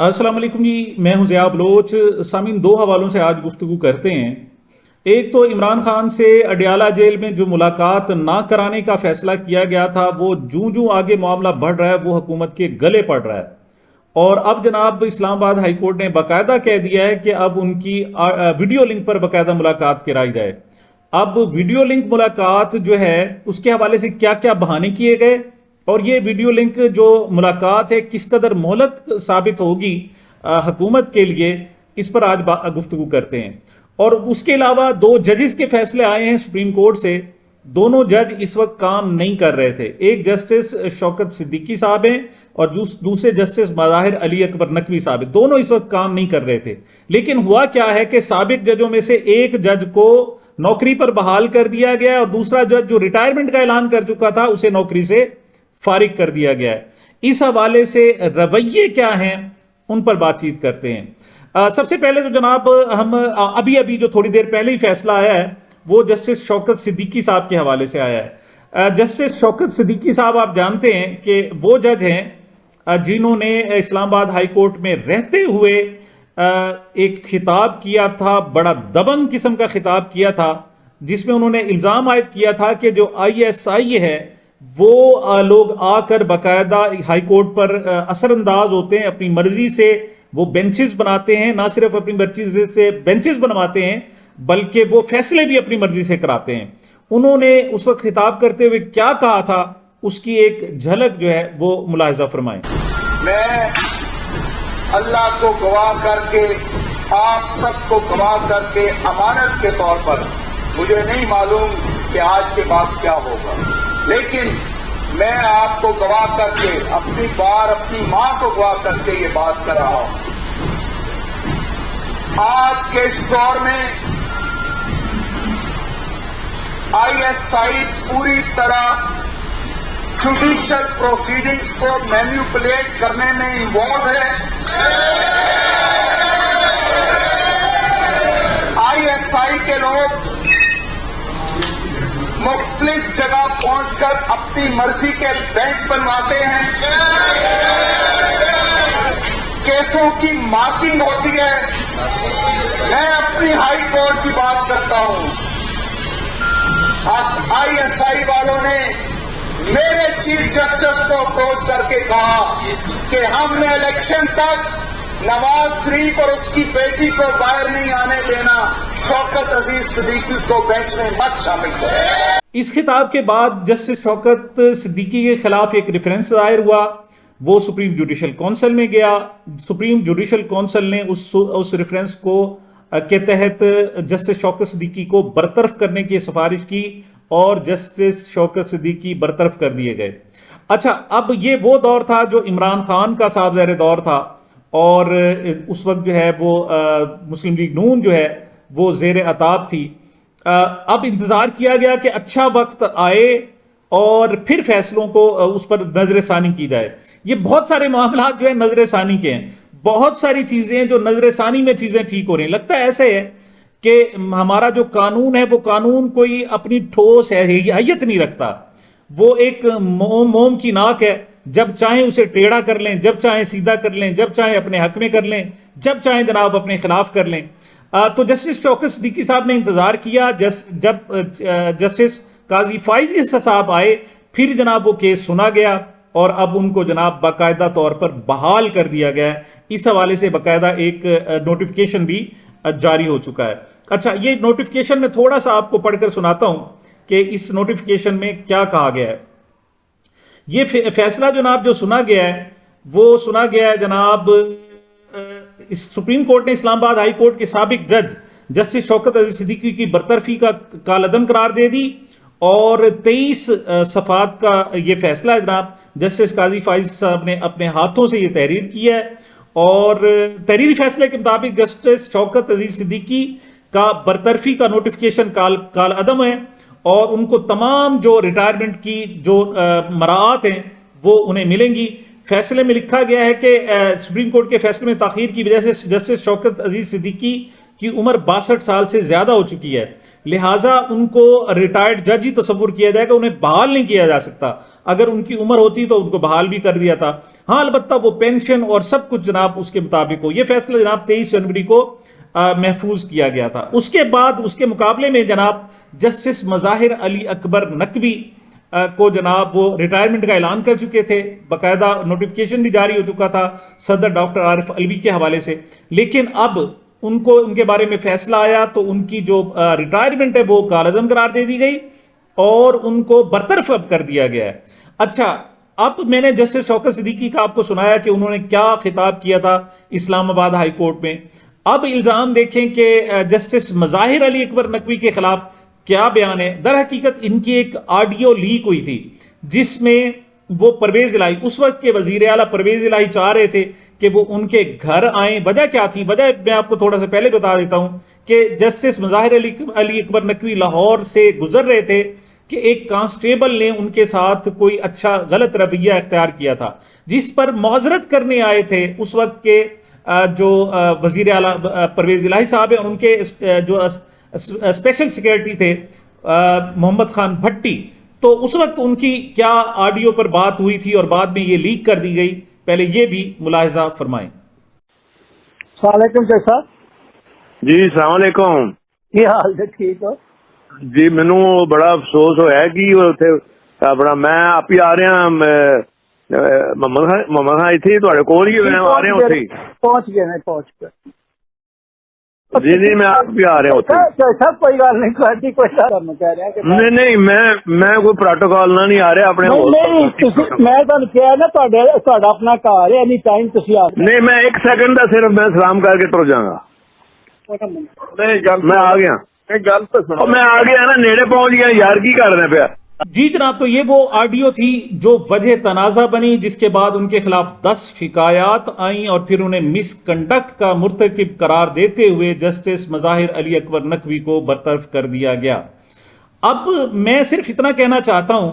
السلام علیکم جی، میں ہوں ضیاء بلوچ۔ سامعین، دو حوالوں سے آج گفتگو کرتے ہیں۔ ایک تو عمران خان سے اڈیالہ جیل میں جو ملاقات نہ کرانے کا فیصلہ کیا گیا تھا، وہ جوں آگے معاملہ بڑھ رہا ہے وہ حکومت کے گلے پڑ رہا ہے، اور اب جناب اسلام آباد ہائی کورٹ نے باقاعدہ کہہ دیا ہے کہ اب ان کی ویڈیو لنک پر باقاعدہ ملاقات کرائی جائے۔ اب ویڈیو لنک ملاقات جو ہے اس کے حوالے سے کیا کیا بہانے کیے گئے، اور یہ ویڈیو لنک جو ملاقات ہے کس قدر مہلک ثابت ہوگی حکومت کے لیے، اس پر آج گفتگو کرتے ہیں۔ اور اس کے علاوہ دو ججز کے فیصلے آئے ہیں سپریم کورٹ سے۔ دونوں جج اس وقت کام نہیں کر رہے تھے، ایک جسٹس شوکت صدیقی صاحب ہیں اور دوسرے جسٹس مظاہر علی اکبر نقوی صاحب ہیں، دونوں اس وقت کام نہیں کر رہے تھے۔ لیکن ہوا کیا ہے کہ سابق ججوں میں سے ایک جج کو نوکری پر بحال کر دیا گیا اور دوسرا جج جو ریٹائرمنٹ کا اعلان کر چکا تھا اسے نوکری سے فارغ کر دیا گیا ہے۔ اس حوالے سے رویے کیا ہیں ان پر بات چیت کرتے ہیں۔ سب سے پہلے تو جناب ہم ابھی جو تھوڑی دیر پہلے ہی فیصلہ آیا ہے وہ جسٹس شوکت صدیقی صاحب کے حوالے سے آیا ہے۔ جسٹس شوکت صدیقی صاحب آپ جانتے ہیں کہ وہ جج ہیں جنہوں نے اسلام آباد ہائی کورٹ میں رہتے ہوئے ایک خطاب کیا تھا، بڑا دبنگ قسم کا خطاب کیا تھا، جس میں انہوں نے الزام عائد کیا تھا کہ جو ISI ہے وہ لوگ آ کر باقاعدہ ہائی کورٹ پر اثر انداز ہوتے ہیں، اپنی مرضی سے وہ بینچز بناتے ہیں، نہ صرف اپنی مرضی سے بینچز بنواتے ہیں بلکہ وہ فیصلے بھی اپنی مرضی سے کراتے ہیں۔ انہوں نے اس وقت خطاب کرتے ہوئے کیا کہا تھا، اس کی ایک جھلک جو ہے وہ ملاحظہ فرمائیں۔ میں اللہ کو گواہ کر کے، آپ سب کو گواہ کر کے، امانت کے طور پر مجھے نہیں معلوم کہ آج کے بعد کیا ہوگا، لیکن میں آپ کو گواہ کر کے، اپنی ماں کو گواہ کر کے یہ بات کر رہا ہوں۔ آج کے اس دور میں ISI پوری طرح جوڈیشل پروسیڈنگز کو مینیپولیٹ کرنے میں انوالو ہے۔ ISI کے لوگ مختلف جگہ پہنچ کر اپنی مرضی کے بینچ بنواتے ہیں، کیسوں کی مارکنگ ہوتی ہے۔ میں اپنی ہائی کورٹ کی بات کرتا ہوں، ISI والوں نے میرے چیف جسٹس کو اپروچ کر کے کہا کہ ہم نے الیکشن تک نواز شریف اور اس کی بیٹی کو باہر نہیں آنے دینا، شوکت عزیز صدیقی کو بینچ میں مت شامل کریں۔ اس خطاب کے بعد جسٹس شوکت صدیقی کے خلاف ایک ریفرنس دائر ہوا، وہ سپریم جوڈیشل کونسل میں گیا۔ سپریم جوڈیشل کونسل نے اس ریفرنس کو کے تحت جسٹس شوکت صدیقی کو برطرف کرنے کی سفارش کی اور جسٹس شوکت صدیقی برطرف کر دیے گئے۔ اچھا، اب یہ وہ دور تھا جو عمران خان کا صاحب زیر دور تھا، اور اس وقت جو ہے وہ مسلم لیگ نون جو ہے وہ زیر عتاب تھی۔ اب انتظار کیا گیا کہ اچھا وقت آئے اور پھر فیصلوں کو اس پر نظر ثانی کی جائے۔ یہ بہت سارے معاملات جو ہے نظر ثانی کے ہیں، بہت ساری چیزیں جو نظر ثانی میں چیزیں ٹھیک ہو رہی ہیں۔ لگتا ہے ایسے ہے کہ ہمارا جو قانون ہے وہ قانون کوئی اپنی ٹھوس حیثیت نہیں رکھتا، وہ ایک موم کی ناک ہے، جب چاہیں اسے ٹیڑھا کر لیں، جب چاہیں سیدھا کر لیں، جب چاہیں اپنے حق میں کر لیں، جب چاہیں جناب اپنے خلاف کر لیں۔ تو جسٹس شوکت صدیقی صاحب نے انتظار کیا، جب جسٹس قاضی فائز عیسی صاحب آئے، پھر جناب وہ کیس سنا گیا اور اب ان کو جناب باقاعدہ طور پر بحال کر دیا گیا ہے۔ اس حوالے سے باقاعدہ ایک نوٹیفیکیشن بھی جاری ہو چکا ہے۔ اچھا، یہ نوٹیفیکیشن میں تھوڑا سا آپ کو پڑھ کر سناتا ہوں کہ اس نوٹیفیکیشن میں کیا کہا گیا ہے۔ یہ فیصلہ جناب جو سنا گیا ہے وہ سنا گیا ہے جناب سپریم کورٹ نے اسلام آباد ہائی کورٹ کے سابق جج جسٹس شوکت عزیز صدیقی کی برطرفی کا کالعدم قرار دے دی، اور 23 صفحات کا یہ فیصلہ ہے جناب۔ جسٹس قاضی فائز صاحب نے اپنے ہاتھوں سے یہ تحریر کی ہے، اور تحریری فیصلے کے مطابق جسٹس شوکت عزیز صدیقی کا برطرفی کا نوٹیفیکیشن کالعدم ہے، اور ان کو تمام جو ریٹائرمنٹ کی جو مراعات ہیں وہ انہیں ملیں گی۔ فیصلے میں لکھا گیا ہے کہ سپریم کورٹ کے فیصلے میں تاخیر کی وجہ سے جسٹس شوکت عزیز صدیقی کی عمر 62 سال سے زیادہ ہو چکی ہے، لہٰذا ان کو ریٹائرڈ جج ہی تصور کیا جائے گا، انہیں بحال نہیں کیا جا سکتا۔ اگر ان کی عمر ہوتی تو ان کو بحال بھی کر دیا تھا. ہاں البتہ وہ پینشن اور سب کچھ جناب اس کے مطابق ہو. یہ فیصلہ جناب 23 جنوری کو محفوظ کیا گیا تھا. اس کے بعد اس کے مقابلے میں جناب جسٹس مظاہر علی اکبر نقوی کو جناب وہ ریٹائرمنٹ کا اعلان کر چکے تھے. باقاعدہ نوٹیفیکیشن بھی جاری ہو چکا تھا صدر ڈاکٹر عارف علوی کے حوالے سے. لیکن اب ان کو ان کے بارے میں فیصلہ آیا تو ان کی جو ریٹائرمنٹ ہے وہ کالعدم قرار دے دی گئی اور ان کو برطرف اب کر دیا گیا ہے. اچھا اب میں نے جسٹس شوکت صدیقی کا آپ کو سنایا کہ انہوں نے کیا خطاب کیا تھا اسلام آباد ہائی کورٹ میں. اب الزام دیکھیں کہ جسٹس مظاہر علی اکبر نقوی کے خلاف کیا بیان ہے. در حقیقت ان کی ایک آڈیو لیک ہوئی تھی جس میں وہ پرویز الہی، اس وقت کے وزیر اعلیٰ پرویز الہی چاہ رہے تھے کہ وہ ان کے گھر آئیں. وجہ کیا تھی؟ وجہ میں آپ کو تھوڑا سا پہلے بتا دیتا ہوں کہ جسٹس مظاہر علی اکبر نقوی لاہور سے گزر رہے تھے کہ ایک کانسٹیبل نے ان کے ساتھ کوئی اچھا غلط رویہ اختیار کیا تھا، جس پر معذرت کرنے آئے تھے اس وقت کے جو وزیر اعلیٰ پرویز الہی صاحب ہیں اور ان کے جو اسپیشل سیکرٹری تھے محمد خان بھٹی. تو اس وقت ان کی کیا آڈیو پر بات ہوئی تھی اور بعد میں یہ لیک کر دی گئی، پہلے یہ بھی ملاحظہ فرمائیں. السلام علیکم کیسا جی السلام علیکم. کی حال ہے؟ ٹھیک ہو جی مینو بڑا افسوس ہوا کہ اپنا میں آپ ہی آ رہا محمد خان اتنے تھوڑے کول ہی میں آ رہا اتنے پہنچ گئے میں پہنچ گیا. جی نہیں میں آپ بھی آ رہا اتنے. کوئی گل نہیں کرتی کوئی کہہ رہا کہ نہیں میں کوئی پروٹوکول نہ نہیں آ رہا اپنے میں تمہیں کیا نا اپنا گھر ہے اینی ٹائم تھی آ نہیں میں ایک سیکنڈ کا صرف میں سلام کر کے تر جاگا. میں آ گیا گل تو میں آ گیا نا نیڑے پہنچ گیا یار کی کر رہے پیا. جی جناب تو یہ وہ آڈیو تھی جو وجہ تنازع بنی، جس کے بعد ان کے خلاف 10 شکایات آئیں اور پھر انہیں مس کنڈکٹ کا مرتکب قرار دیتے ہوئے جسٹس مظاہر علی اکبر نقوی کو برطرف کر دیا گیا. اب میں صرف اتنا کہنا چاہتا ہوں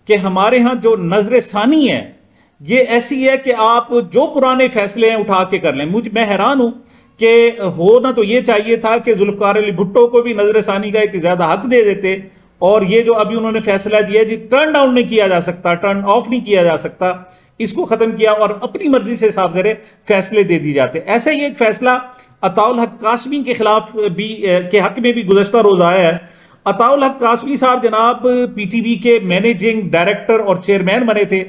کہ ہمارے ہاں جو نظر ثانی ہے یہ ایسی ہے کہ آپ جو پرانے فیصلے ہیں اٹھا کے کر لیں. میں حیران ہوں کہ ہونا تو یہ چاہیے تھا کہ ذوالفقار علی بھٹو کو بھی نظر ثانی کا ایک زیادہ حق دے دیتے، اور یہ جو ابھی انہوں نے فیصلہ دیا جی ٹرن ڈاؤن نہیں کیا جا سکتا، ٹرن آف نہیں کیا جا سکتا، اس کو ختم کیا اور اپنی مرضی سے صاحب زرے فیصلے دے دی جاتے. ایسا ہی ایک فیصلہ عطاء الحق قاسمی کے خلاف بھی کے حق میں بھی گزشتہ روز آیا ہے. عطاء الحق قاسمی صاحب جناب پی ٹی وی کے مینیجنگ ڈائریکٹر اور چیئرمین بنے تھے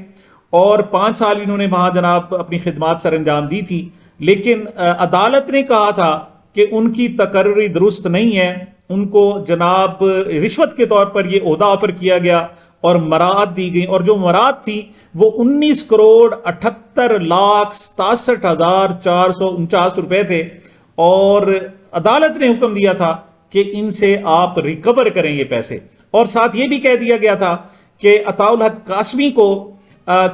اور 5 سال انہوں نے وہاں جناب اپنی خدمات سر انجام دی تھی. لیکن عدالت نے کہا تھا کہ ان کی تقرری درست نہیں ہے، ان کو جناب رشوت کے طور پر یہ عہدہ آفر کیا گیا اور مراعات دی گئی، اور جو مراعات تھی وہ 19 کروڑ 78 لاکھ 67 ہزار 449 روپے تھے، اور عدالت نے حکم دیا تھا کہ ان سے آپ ریکور کریں یہ پیسے. اور ساتھ یہ بھی کہہ دیا گیا تھا کہ عطاء الحق قاسمی کو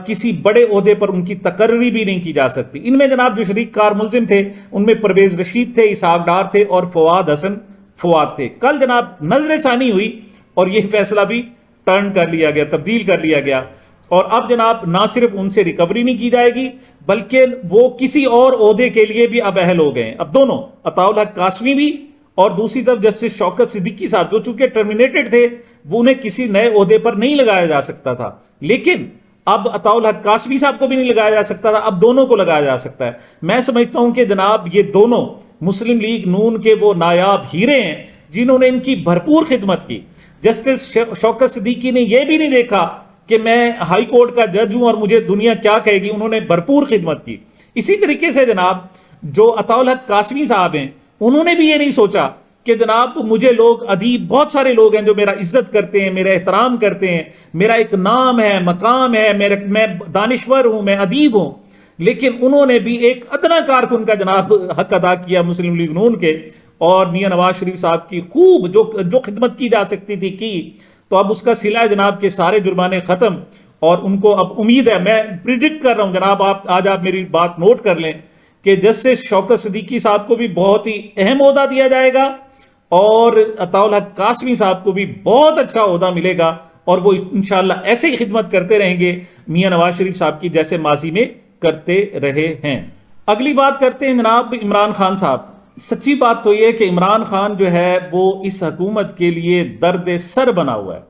کسی بڑے عہدے پر ان کی تقرری بھی نہیں کی جا سکتی. ان میں جناب جو شریک کار ملزم تھے ان میں پرویز رشید تھے، اسحاق ڈار تھے اور فواد حسن فواد تھے. کل جناب نظر ثانی ہوئی اور یہ فیصلہ بھی ٹرن کر لیا گیا، تبدیل کر لیا گیا، اور اب جناب نہ صرف ان سے ریکوری نہیں کی جائے گی بلکہ وہ کسی اور عہدے کے لیے بھی اب اہل ہو گئے ہیں. اب دونوں عطاء الحق قاسمی بھی اور دوسری طرف جسٹس شوکت صدیقی صاحب جو چونکہ ٹرمینیٹڈ تھے وہ انہیں کسی نئے عہدے پر نہیں لگایا جا سکتا تھا، لیکن اب عطاء الحق قاسمی صاحب کو بھی نہیں لگایا جا سکتا تھا، اب دونوں کو لگایا جا سکتا ہے. میں سمجھتا ہوں کہ جناب یہ دونوں مسلم لیگ نون کے وہ نایاب ہیرے ہیں جنہوں نے ان کی بھرپور خدمت کی. جسٹس شوکت صدیقی نے یہ بھی نہیں دیکھا کہ میں ہائی کورٹ کا جج ہوں اور مجھے دنیا کیا کہے گی، انہوں نے بھرپور خدمت کی. اسی طریقے سے جناب جو عطاء الحق قاسمی صاحب ہیں انہوں نے بھی یہ نہیں سوچا کہ جناب مجھے لوگ ادیب بہت سارے لوگ ہیں جو میرا عزت کرتے ہیں، میرا احترام کرتے ہیں، میرا ایک نام ہے، مقام ہے، میں دانشور ہوں، میں ادیب ہوں، لیکن انہوں نے بھی ایک ادنا کارکن کا جناب حق ادا کیا مسلم لیگ نون کے، اور میاں نواز شریف صاحب کی خوب جو خدمت کی جا سکتی تھی کی. تو اب اس کا صلہ جناب کے سارے جرمانے ختم، اور ان کو اب امید ہے، میں پریڈکٹ کر رہا ہوں جناب، آج آپ میری بات نوٹ کر لیں کہ جسٹس شوکت صدیقی صاحب کو بھی بہت ہی اہم عہدہ دیا جائے گا اور عطاء الحق قاسمی صاحب کو بھی بہت اچھا عہدہ ملے گا، اور وہ انشاءاللہ ایسے ہی خدمت کرتے رہیں گے میاں نواز شریف صاحب کی جیسے ماضی میں کرتے رہے ہیں. اگلی بات کرتے ہیں جناب عمران خان صاحب. سچی بات تو یہ کہ عمران خان جو ہے وہ اس حکومت کے لیے درد سر بنا ہوا ہے،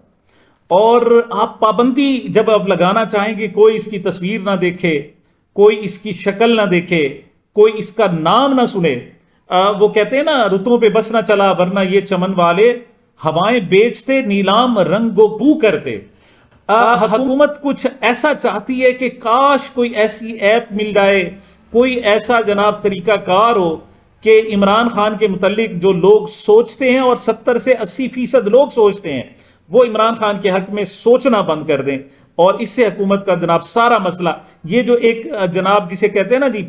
اور آپ پابندی جب آپ لگانا چاہیں کہ کوئی اس کی تصویر نہ دیکھے، کوئی اس کی شکل نہ دیکھے، کوئی اس کا نام نہ سنے، وہ کہتے ہیں نا رتوں پہ بس نہ چلا ورنہ یہ چمن والے ہوائیں بیچتے نیلام رنگ و بو کرتے۔ حکومت کچھ ایسا چاہتی ہے کہ کاش کوئی ایسی ایپ مل جائے، کوئی ایسا جناب طریقہ کار ہو کہ عمران خان کے متعلق جو لوگ سوچتے ہیں، اور 70 سے 80% لوگ سوچتے ہیں، وہ عمران خان کے حق میں سوچنا بند کر دیں، اور اس سے حکومت کا جناب سارا مسئلہ، یہ جو ایک جناب جسے کہتے ہیں نا جی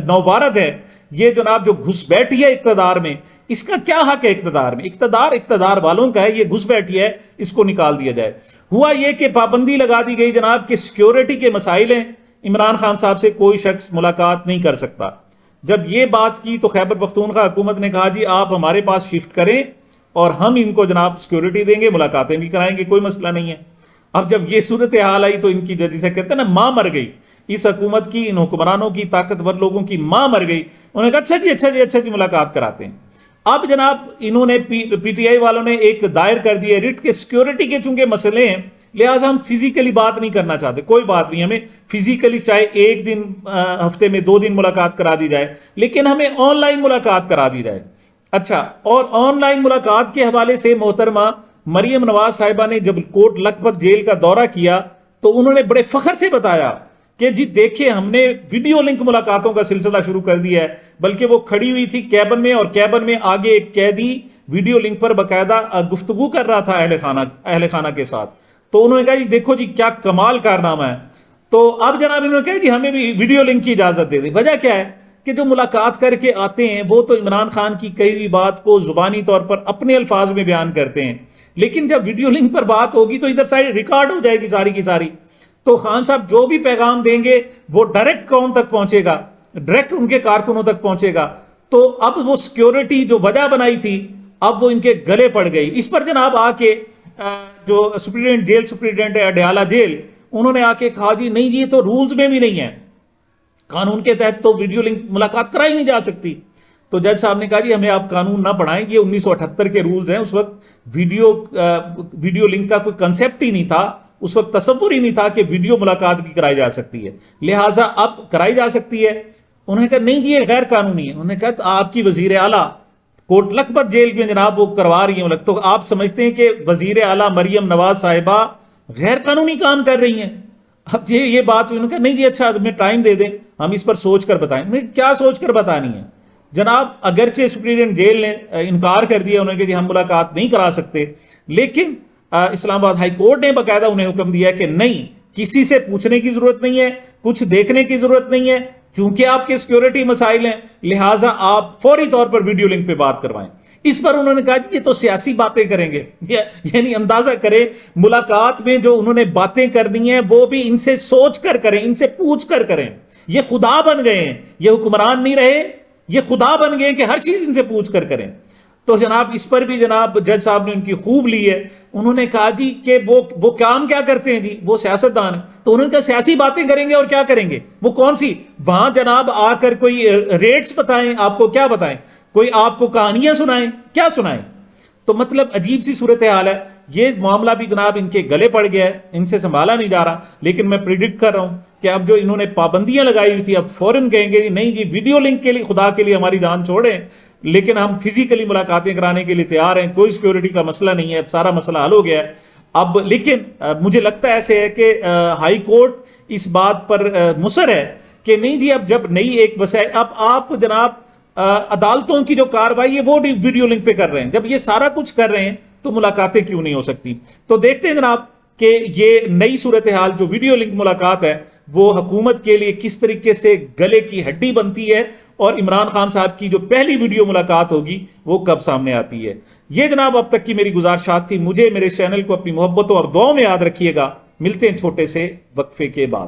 نووارد ہے، یہ جناب جو گھس بیٹھی ہے اقتدار میں، اس کا کیا حق ہے اقتدار میں؟ اقتدار والوں کا ہے، یہ گھس بیٹھی ہے، اس کو نکال دیا جائے۔ ہوا یہ کہ پابندی لگا دی گئی جناب کہ سیکیورٹی کے مسائل ہیں، عمران خان صاحب سے کوئی شخص ملاقات نہیں کر سکتا۔ جب یہ بات کی تو خیبر پختونخوا حکومت نے کہا جی آپ ہمارے پاس شفٹ کریں اور ہم ان کو جناب سیکیورٹی دیں گے، ملاقاتیں بھی کرائیں گے، کوئی مسئلہ نہیں ہے۔ اب جب یہ صورتحال آئی تو ان کی جیسے کہتے ہیں نا ماں مر گئی، اس حکومت کی، ان حکمرانوں کی، طاقتور لوگوں کی ماں مر گئی۔ انہوں نے کہا اچھا جی ملاقات کراتے ہیں۔ اب جناب انہوں نے پی ٹی آئی والوں نے ایک دائر کر دیا ریٹ کہ سیکیورٹی کے چونکہ مسئلے ہیں لہٰذا ہم فزیکلی بات نہیں کرنا چاہتے، کوئی بات نہیں، ہمیں فزیکلی چاہے ایک دن ہفتے میں 2 دن ملاقات کرا دی جائے لیکن ہمیں آن لائن ملاقات کرا دی جائے۔ اچھا، اور آن لائن ملاقات کے حوالے سے محترمہ مریم نواز صاحبہ نے جب کوٹ لکھپت جیل کا دورہ کیا تو انہوں نے بڑے فخر سے بتایا کہ جی دیکھیں ہم نے ویڈیو لنک ملاقاتوں کا سلسلہ شروع کر دیا ہے، بلکہ وہ کھڑی ہوئی تھی کیبن میں، اور کیبن میں آگے ایک قیدی ویڈیو لنک پر باقاعدہ گفتگو کر رہا تھا اہل خانہ کے ساتھ۔ تو انہوں نے کہا جی دیکھو جی کیا کمال کارنامہ ہے۔ تو اب جناب انہوں نے کہا جی ہمیں بھی ویڈیو لنک کی اجازت دے دیں۔ وجہ کیا ہے کہ جو ملاقات کر کے آتے ہیں وہ تو عمران خان کی کئی ہوئی بات کو زبانی طور پر اپنے الفاظ میں بیان کرتے ہیں، لیکن جب ویڈیو لنک پر بات ہوگی تو ادھر سائڈ ریکارڈ ہو جائے گی ساری کی ساری، تو خان صاحب جو بھی پیغام دیں گے وہ ڈائریکٹ قوم تک پہنچے گا، ڈائریکٹ ان کے کارکنوں تک پہنچے گا۔ تو اب وہ سیکیورٹی جو وجہ بنائی تھی اب وہ ان کے گلے پڑ گئی۔ اس پر جناب آ کے جو سپرنٹینڈنٹ ہے اڈیالہ جیل، انہوں نے آ کے کہا جی نہیں جی یہ تو رولز میں بھی نہیں ہے، قانون کے تحت تو ویڈیو لنک ملاقات کرائی نہیں جا سکتی۔ تو جج صاحب نے کہا جی ہمیں آپ قانون نہ پڑھائیں، یہ 1978 کے رولز ہیں، اس وقت ویڈیو لنک کا کوئی کنسیپٹ ہی نہیں تھا، اس وقت تصور ہی نہیں تھا کہ ویڈیو ملاقات بھی کرائی جا سکتی ہے، لہٰذا اب کرائی جا سکتی ہے۔ انہوں نے کہا نہیں جی یہ غیر قانونی ہے۔ انہوں نے کہا آپ کی وزیر اعلیٰ کوٹ لکھپت جیل میں جناب وہ کروا رہی ہیں، تو آپ سمجھتے ہیں کہ وزیر اعلیٰ مریم نواز صاحبہ غیر قانونی کام کر رہی ہیں؟ اب یہ بات انہوں نے کہا نہیں جی اچھا ہمیں ٹائم دے دیں، ہم اس پر سوچ کر بتائیں۔ انہوں نے کیا سوچ کر بتانی ہے جناب؟ اگرچہ سپرنٹینڈنٹ جیل نے انکار کر دیا، انہوں نے کہا جی ہم ملاقات نہیں کرا سکتے، لیکن اسلام آباد ہائی کورٹ نے باقاعدہ انہیں حکم دیا کہ نہیں، کسی سے پوچھنے کی ضرورت نہیں ہے، کچھ دیکھنے کی ضرورت نہیں ہے، چونکہ آپ کے سیکیورٹی مسائل ہیں لہٰذا آپ فوری طور پر ویڈیو لنک پہ بات کروائیں۔ اس پر انہوں نے کہا یہ تو سیاسی باتیں کریں گے، یعنی اندازہ کریں ملاقات میں جو انہوں نے باتیں کرنی ہیں وہ بھی ان سے سوچ کر کریں، ان سے پوچھ کر کریں۔ یہ خدا بن گئے ہیں، یہ حکمران نہیں رہے، یہ خدا بن گئے کہ ہر چیز ان سے پوچھ کر کریں۔ تو جناب اس پر بھی جناب جج صاحب نے ان کی خوب لی ہے۔ انہوں نے کہا جی کہ وہ کام کیا کرتے ہیں جی، وہ سیاستدان ہیں، تو انہوں نے کہا سیاسی باتیں کریں گے اور کیا کریں گے، وہ کون سی؟ وہاں جناب آ کر کوئی ریٹس بتائیں، آپ کو کیا بتائیں، کوئی آپ کو کہانیاں سنائیں، کیا سنائیں؟ تو مطلب عجیب سی صورتحال ہے۔ یہ معاملہ بھی جناب ان کے گلے پڑ گیا ہے، ان سے سنبھالا نہیں جا رہا، لیکن میں پریڈکٹ کر رہا ہوں کہ اب جو انہوں نے پابندیاں لگائی ہوئی تھی اب فوراً کہیں گے نہیں جی ویڈیو لنک کے لیے خدا کے لیے ہماری جان چھوڑیں، لیکن ہم فزیکلی ملاقاتیں کرانے کے لیے تیار ہیں، کوئی سیکیورٹی کا مسئلہ نہیں ہے، اب سارا مسئلہ حل ہو گیا ہے۔ اب لیکن مجھے لگتا ہے ایسے ہے کہ ہائی کورٹ اس بات پر مصر ہے کہ نہیں جی اب جب نئی ایک وسائل، اب آپ جناب عدالتوں کی جو کاروائی ہے وہ ویڈیو لنک پہ کر رہے ہیں، جب یہ سارا کچھ کر رہے ہیں تو ملاقاتیں کیوں نہیں ہو سکتی؟ تو دیکھتے ہیں جناب کہ یہ نئی صورتحال جو ویڈیو لنک ملاقات ہے وہ حکومت کے لیے کس طریقے سے گلے کی ہڈی بنتی ہے، اور عمران خان صاحب کی جو پہلی ویڈیو ملاقات ہوگی وہ کب سامنے آتی ہے۔ یہ جناب اب تک کی میری گزارشات تھی، مجھے میرے چینل کو اپنی محبتوں اور دعاؤں میں یاد رکھیے گا۔ ملتے ہیں چھوٹے سے وقفے کے بعد۔